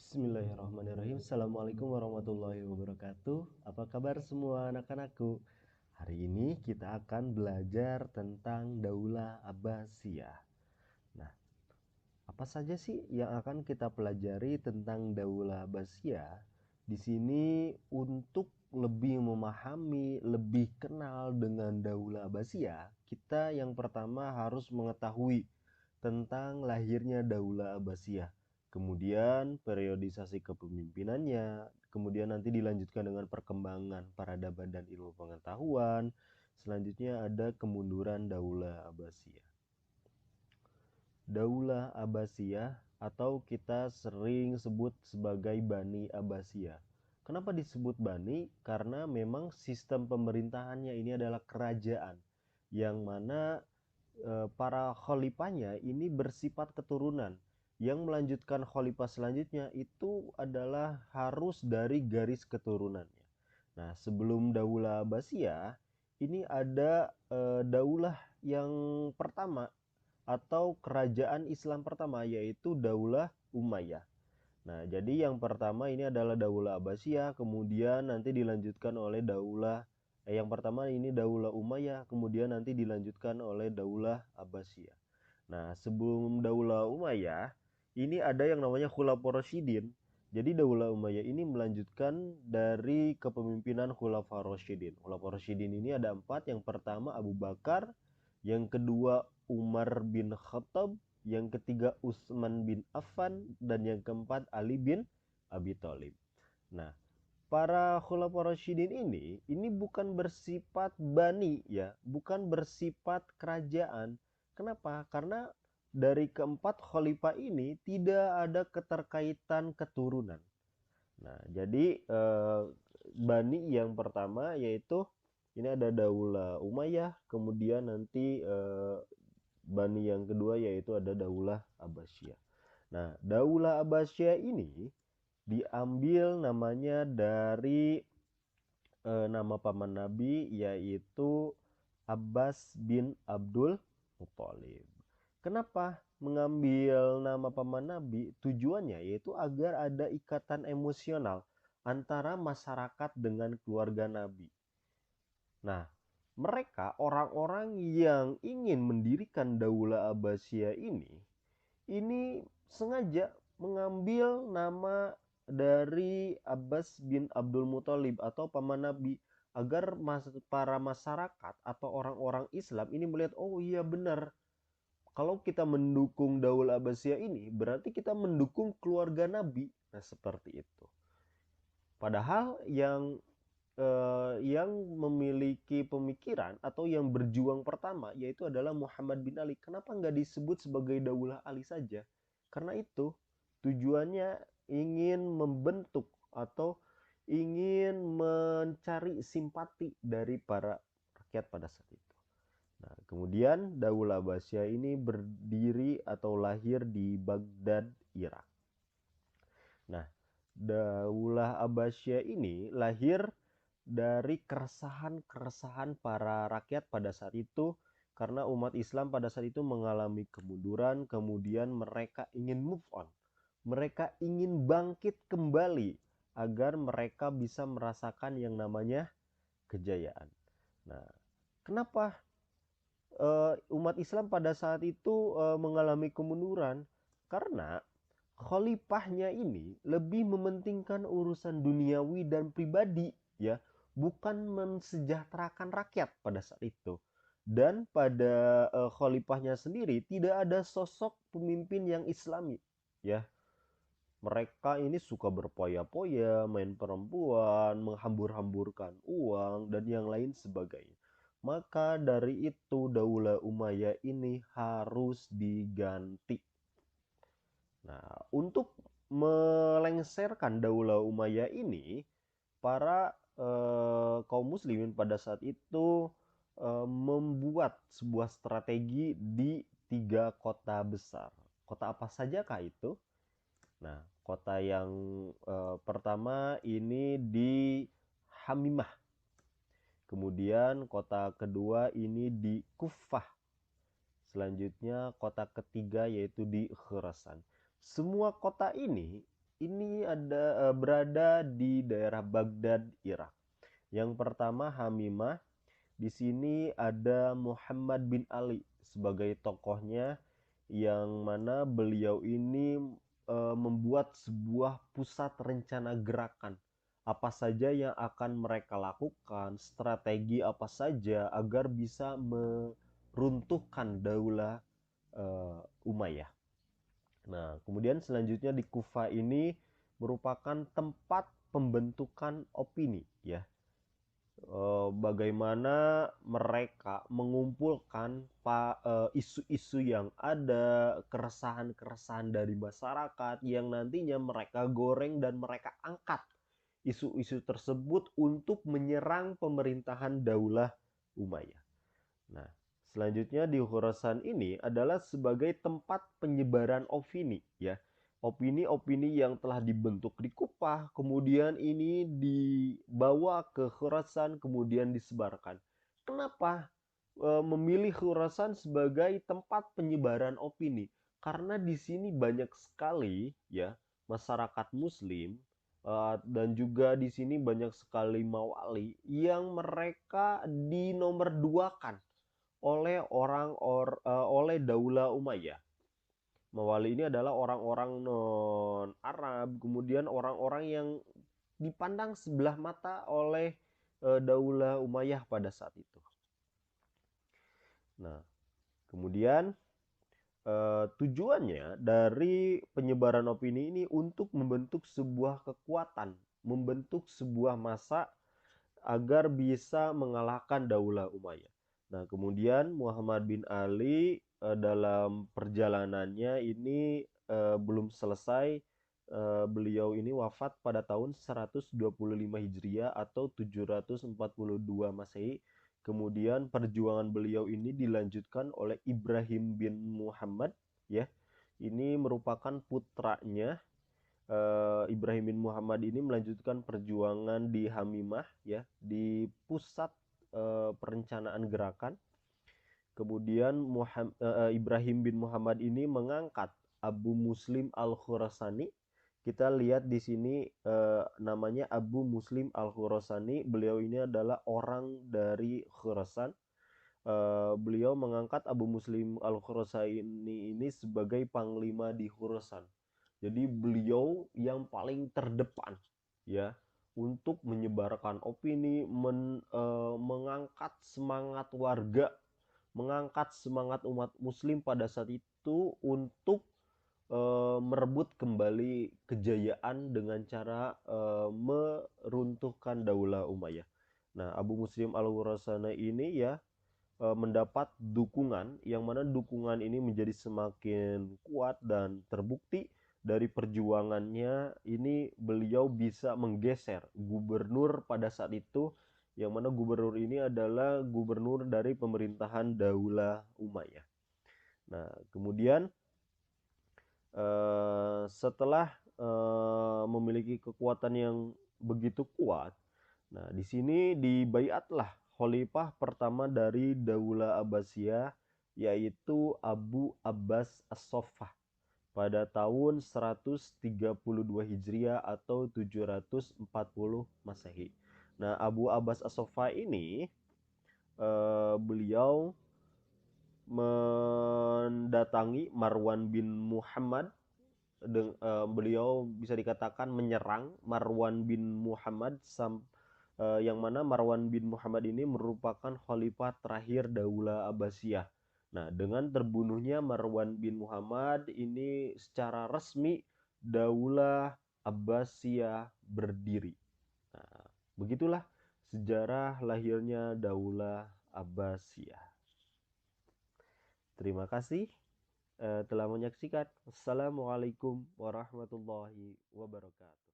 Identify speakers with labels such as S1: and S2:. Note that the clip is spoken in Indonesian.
S1: Bismillahirrahmanirrahim. Assalamualaikum warahmatullahi wabarakatuh. Apa kabar semua anak-anakku? Hari ini kita akan belajar tentang Daulah Abbasiyah. Nah, apa saja sih yang akan kita pelajari tentang Daulah Abbasiyah? Di sini untuk lebih memahami, lebih kenal dengan Daulah Abbasiyah, kita yang pertama harus mengetahui tentang lahirnya Daulah Abbasiyah, kemudian periodisasi kepemimpinannya, kemudian nanti dilanjutkan dengan perkembangan peradaban dan ilmu pengetahuan, selanjutnya ada kemunduran Daulah Abbasiyah. Daulah Abbasiyah atau kita sering sebut sebagai Bani Abbasiyah. Kenapa disebut Bani? Karena memang sistem pemerintahannya ini adalah kerajaan yang mana para khalifahnya ini bersifat keturunan. Yang melanjutkan khalifah selanjutnya itu adalah harus dari garis keturunannya. Nah, sebelum Daulah Abbasiyah, ini ada daulah yang pertama atau kerajaan Islam pertama, yaitu Daulah Umayyah. Nah, jadi yang pertama ini adalah Daulah Abbasiyah, kemudian nanti dilanjutkan oleh yang pertama ini Daulah Umayyah, kemudian nanti dilanjutkan oleh Daulah Abbasiyah. Nah, sebelum Daulah Umayyah, ini ada yang namanya Khulafaur Rasyidin. Jadi Daulah Umayyah ini melanjutkan dari kepemimpinan Khulafaur Rasyidin. Khulafaur Rasyidin ini ada 4. Yang pertama Abu Bakar, yang kedua Umar bin Khattab, yang ketiga Utsman bin Affan, dan yang keempat Ali bin Abi Thalib. Nah, para Khulafaur Rasyidin ini bukan bersifat bani ya, bukan bersifat kerajaan. Kenapa? Karena dari keempat khalifah ini tidak ada keterkaitan keturunan. Nah, jadi bani yang pertama yaitu ini ada Daulah Umayyah, kemudian nanti bani yang kedua yaitu ada Daulah Abbasiyah. Nah, Daulah Abbasiyah ini diambil namanya dari nama paman Nabi yaitu Abbas bin Abdul Muthalib. Kenapa mengambil nama paman Nabi? Tujuannya yaitu agar ada ikatan emosional antara masyarakat dengan keluarga Nabi. Nah, mereka orang-orang yang ingin mendirikan Daulah Abbasiyah ini sengaja mengambil nama dari Abbas bin Abdul Muthalib atau paman Nabi agar para masyarakat atau orang-orang Islam ini melihat, oh iya benar, kalau kita mendukung Daulah Abbasiyah ini berarti kita mendukung keluarga Nabi. Nah, seperti itu. Padahal yang memiliki pemikiran atau yang berjuang pertama yaitu adalah Muhammad bin Ali. Kenapa nggak disebut sebagai Daulah Ali saja? Karena itu tujuannya ingin membentuk atau ingin mencari simpati dari para rakyat pada saat itu. Nah, kemudian Daulah Abbasiyah ini berdiri atau lahir di Baghdad, Irak. Nah, Daulah Abbasiyah ini lahir dari keresahan-keresahan para rakyat pada saat itu karena umat Islam pada saat itu mengalami kemunduran, kemudian mereka ingin move on. Mereka ingin bangkit kembali agar mereka bisa merasakan yang namanya kejayaan. Nah, kenapa umat Islam pada saat itu mengalami kemunduran? Karena khalifahnya ini lebih mementingkan urusan duniawi dan pribadi ya, bukan mensejahterakan rakyat pada saat itu. Dan pada khalifahnya sendiri tidak ada sosok pemimpin yang islami ya. Mereka ini suka berpoya-poya, main perempuan, menghambur-hamburkan uang dan yang lain sebagainya. Maka dari itu Daulah Umayyah ini harus diganti. Nah, untuk melengsarkan Daulah Umayyah ini, para kaum muslimin pada saat itu membuat sebuah strategi di 3 kota besar. Kota apa sajakah itu? Nah, kota yang pertama ini di Hamimah. Kemudian kota kedua ini di Kufah. Selanjutnya kota ketiga yaitu di Khurasan. Semua kota ini ini berada di daerah Baghdad, Irak. Yang pertama Hamimah. Di sini ada Muhammad bin Ali sebagai tokohnya, yang mana beliau ini membuat sebuah pusat rencana gerakan. Apa saja yang akan mereka lakukan, strategi apa saja agar bisa meruntuhkan daulah Umayyah. Nah, kemudian selanjutnya di Kufa ini merupakan tempat pembentukan opini, ya. Bagaimana mereka mengumpulkan isu-isu yang ada, keresahan-keresahan dari masyarakat yang nantinya mereka goreng dan mereka angkat isu-isu tersebut untuk menyerang pemerintahan Daulah Umayyah. Nah, selanjutnya di Khurasan ini adalah sebagai tempat penyebaran opini, ya. Opini-opini yang telah dibentuk di Kupah, kemudian ini dibawa ke Khurasan, kemudian disebarkan. Kenapa memilih Khurasan sebagai tempat penyebaran opini? Karena di sini banyak sekali, ya, masyarakat Muslim, dan juga di sini banyak sekali mawali yang mereka dinomor duakan oleh Daulah Umayyah. Mawali ini adalah orang-orang non Arab, kemudian orang-orang yang dipandang sebelah mata oleh Daulah Umayyah pada saat itu. Nah, kemudian tujuannya dari penyebaran opini ini untuk membentuk sebuah kekuatan, membentuk sebuah massa agar bisa mengalahkan Daulah Umayyah. Nah, kemudian Muhammad bin Ali dalam perjalanannya ini belum selesai. Beliau ini wafat pada tahun 125 Hijriah atau 742 Masehi. Kemudian perjuangan beliau ini dilanjutkan oleh Ibrahim bin Muhammad, ya. Ini merupakan putranya. Ibrahim bin Muhammad ini melanjutkan perjuangan di Hamimah, ya, di pusat perencanaan gerakan. Kemudian Ibrahim bin Muhammad ini mengangkat Abu Muslim Al-Khurasani. Kita lihat di sini namanya Abu Muslim Al-Khurasani. Beliau ini adalah orang dari Khurasan. Beliau mengangkat Abu Muslim Al-Khurasani ini sebagai panglima di Khurasan. Jadi beliau yang paling terdepan, ya, untuk menyebarkan opini, mengangkat semangat warga, mengangkat semangat umat Muslim pada saat itu untuk merebut kembali kejayaan dengan cara meruntuhkan Daulah Umayyah. Nah, Abu Muslim Al-Khurasani ini, ya, mendapat dukungan, yang mana dukungan ini menjadi semakin kuat dan terbukti dari perjuangannya ini. Beliau bisa menggeser gubernur pada saat itu, yang mana gubernur ini adalah gubernur dari pemerintahan Daulah Umayyah. Nah, kemudian setelah memiliki kekuatan yang begitu kuat, nah di sini dibaiatlah khalifah pertama dari Daulah Abbasiyah, yaitu Abu Abbas As-Soffah pada tahun 132 Hijriah atau 740 Masehi. Nah, Abu Abbas As-Soffah ini beliau mendatangi Marwan bin Muhammad. Beliau bisa dikatakan menyerang Marwan bin Muhammad, yang mana Marwan bin Muhammad ini merupakan khalifah terakhir Daulah Abbasiyah. Nah, dengan terbunuhnya Marwan bin Muhammad ini secara resmi Daulah Abbasiyah berdiri. Nah, begitulah sejarah lahirnya Daulah Abbasiyah. Terima kasih telah menyaksikan. Assalamualaikum warahmatullahi wabarakatuh.